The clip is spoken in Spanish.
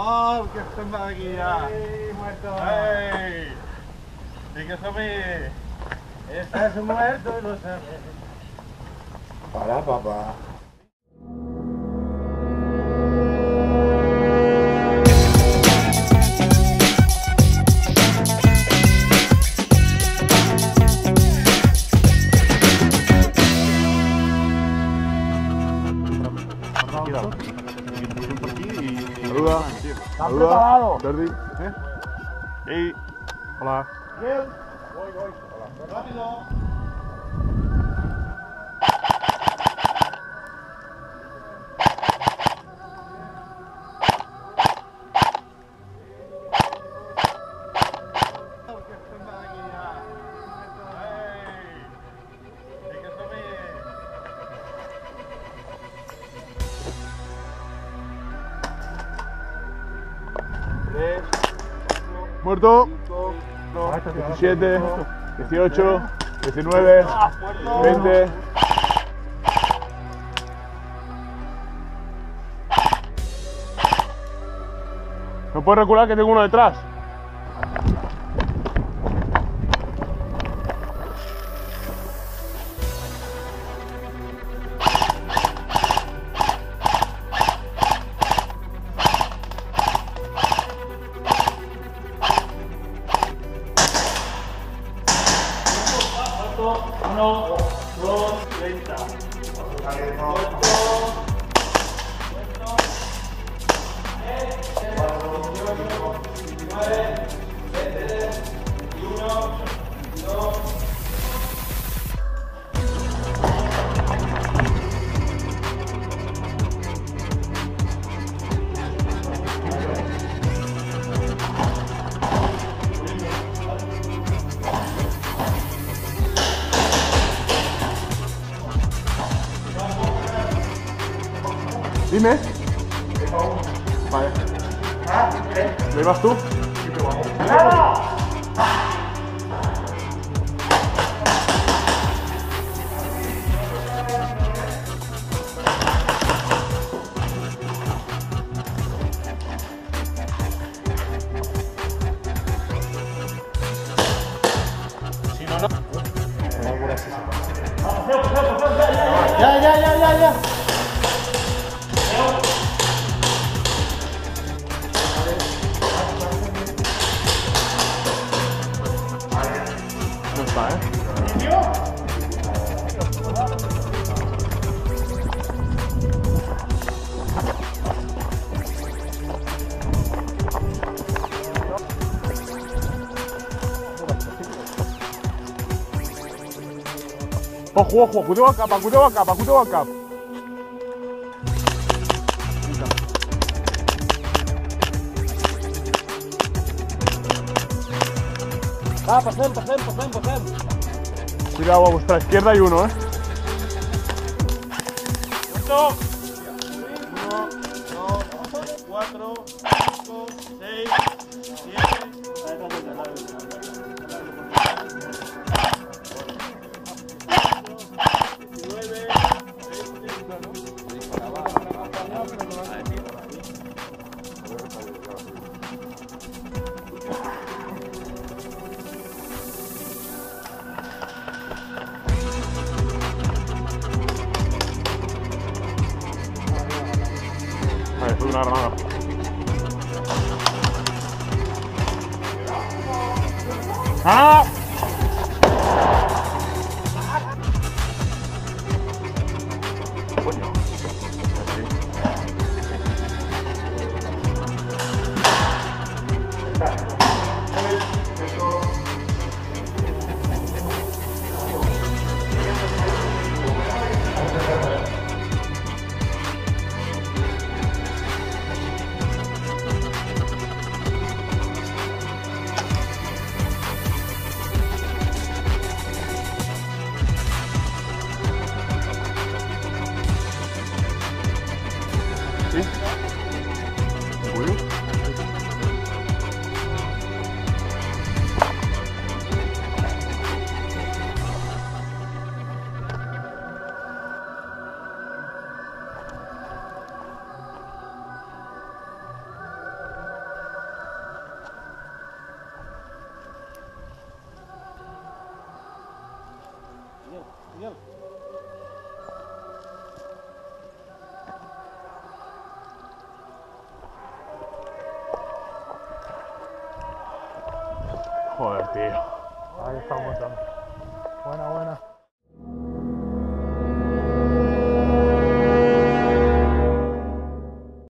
Oh, que estem aquí ya. ¡Ey, muerto! ¡Ey! ¿Y qué sabes? Estás muerto y lo sabes. Para, papá. Saluda. ¿Estás preparado? Jordi. Hey. Hola. Bien. Voy. Hola. Rápido. Muerto. 17, 18, 19, 20. ¿No puedes recular que tengo uno detrás? Uno, dos, 30. Dime. Vale. ¿Le vas tú? Si no, no. Ya. No está, Ojo, cuidado a capa. Va, pasem. Cuidado, a vuestra izquierda hay uno, ¿Cuánto? 1, 2, 4, 5, 6, 7. Vale, fue una granada. ¡Ah! Coño. Miguel. Joder, tío. Ahí estamos. Buena, buena.